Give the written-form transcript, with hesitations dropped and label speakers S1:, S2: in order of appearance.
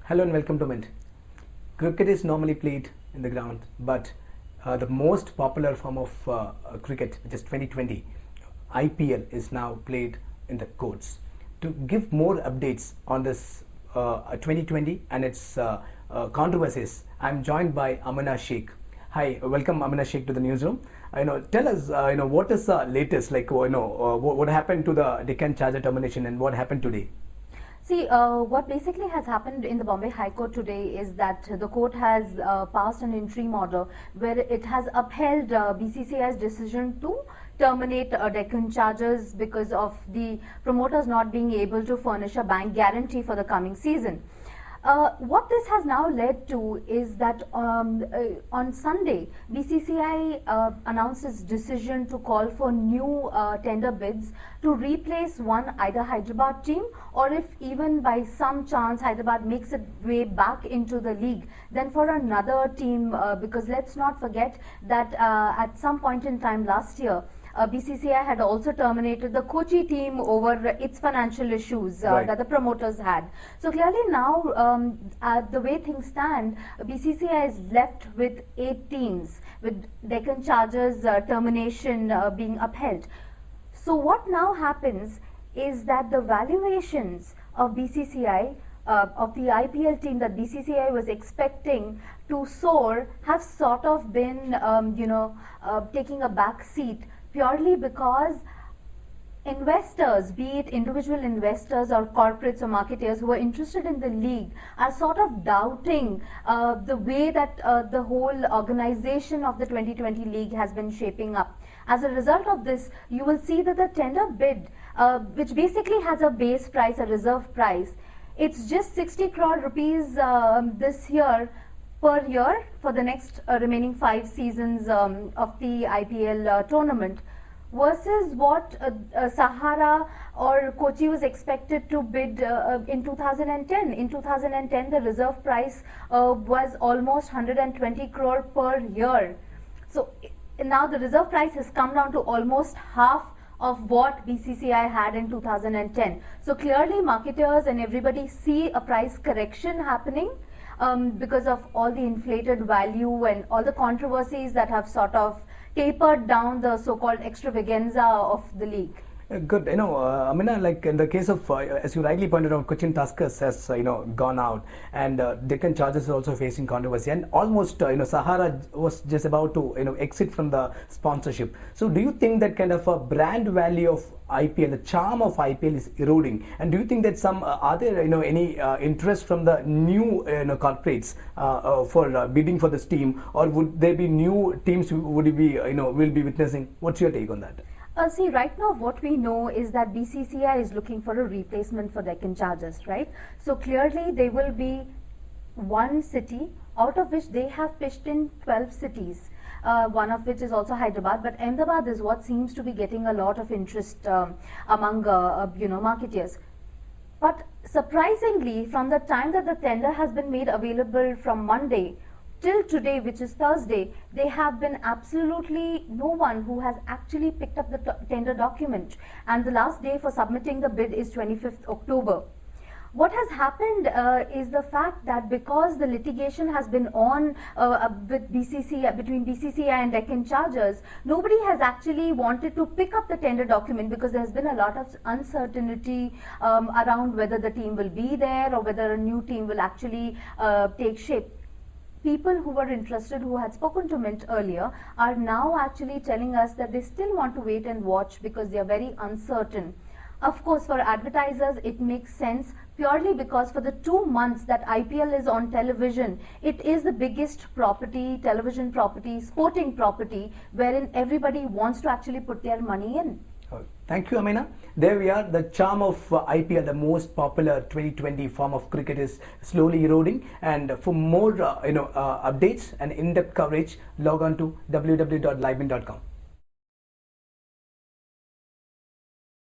S1: Hello and welcome to Mint. Cricket is normally played in the ground, but the most popular form of cricket, which is 2020, IPL, is now played in the courts. To give more updates on this 2020 and its controversies, I'm joined by Amina Sheikh. Hi, welcome Amina Sheikh to the newsroom. Tell us, what is the latest? What happened to the Deccan Charger termination and what happened today?
S2: See, what basically has happened in the Bombay High Court today is that the court has passed an interim order where it has upheld BCCI's decision to terminate Deccan Chargers because of the promoters not being able to furnish a bank guarantee for the coming season. What this has now led to is that on Sunday, BCCI announced its decision to call for new tender bids to replace either Hyderabad team, or if even by some chance Hyderabad makes its way back into the league, then for another team, because let's not forget that at some point in time last year, BCCI had also terminated the Kochi team over its financial issues that the promoters had. So clearly now, the way things stand, BCCI is left with 8 teams, with Deccan Chargers termination being upheld. So what now happens is that the valuations of BCCI, of the IPL team that BCCI was expecting to soar, have sort of been, taking a back seat, purely because investors, be it individual investors or corporates or marketeers who are interested in the league, are sort of doubting the way that the whole organization of the 2020 league has been shaping up. As a result of this, you will see that the tender bid, which basically has a base price, a reserve price, it's just 60 crore rupees this year per year for the next remaining 5 seasons of the IPL tournament, versus what Sahara or Kochi was expected to bid in 2010. In 2010, the reserve price was almost 120 crore per year. So now the reserve price has come down to almost half of what BCCI had in 2010. So clearly marketers and everybody see a price correction happening because of all the inflated value and all the controversies that have sort of tapered down the so-called extravaganza of the league.
S1: Good. Amina, like in the case of, as you rightly pointed out, Cochin Tuskers has, gone out, and Deccan Chargers are also facing controversy, and almost, Sahara was just about to, exit from the sponsorship. So do you think that kind of a brand value of IPL, the charm of IPL is eroding? And do you think that are there, any interest from the new, corporates for bidding for this team, or would there be new teams will be witnessing? What's your take on that?
S2: See, right now what we know is that BCCI is looking for a replacement for Deccan Chargers, right? So clearly there will be one city, out of which they have pitched in 12 cities, one of which is also Hyderabad, but Ahmedabad is what seems to be getting a lot of interest among, marketeers. But surprisingly, from the time that the tender has been made available from Monday till today, which is Thursday, there have been absolutely no one who has actually picked up the tender document, and the last day for submitting the bid is 25th October. What has happened is the fact that because the litigation has been on with between BCCI and Deccan Chargers, nobody has actually wanted to pick up the tender document, because there has been a lot of uncertainty around whether the team will be there or whether a new team will actually take shape. People who were interested, who had spoken to Mint earlier, are now actually telling us that they still want to wait and watch because they are very uncertain. Of course, for advertisers, it makes sense purely because for the 2 months that IPL is on television, it is the biggest property, television property, sporting property, wherein everybody wants to actually put their money in.
S1: Thank you, Amina. There we are. The charm of IPL, the most popular 2020 form of cricket, is slowly eroding. And for more, updates and in-depth coverage, log on to www.livemint.com.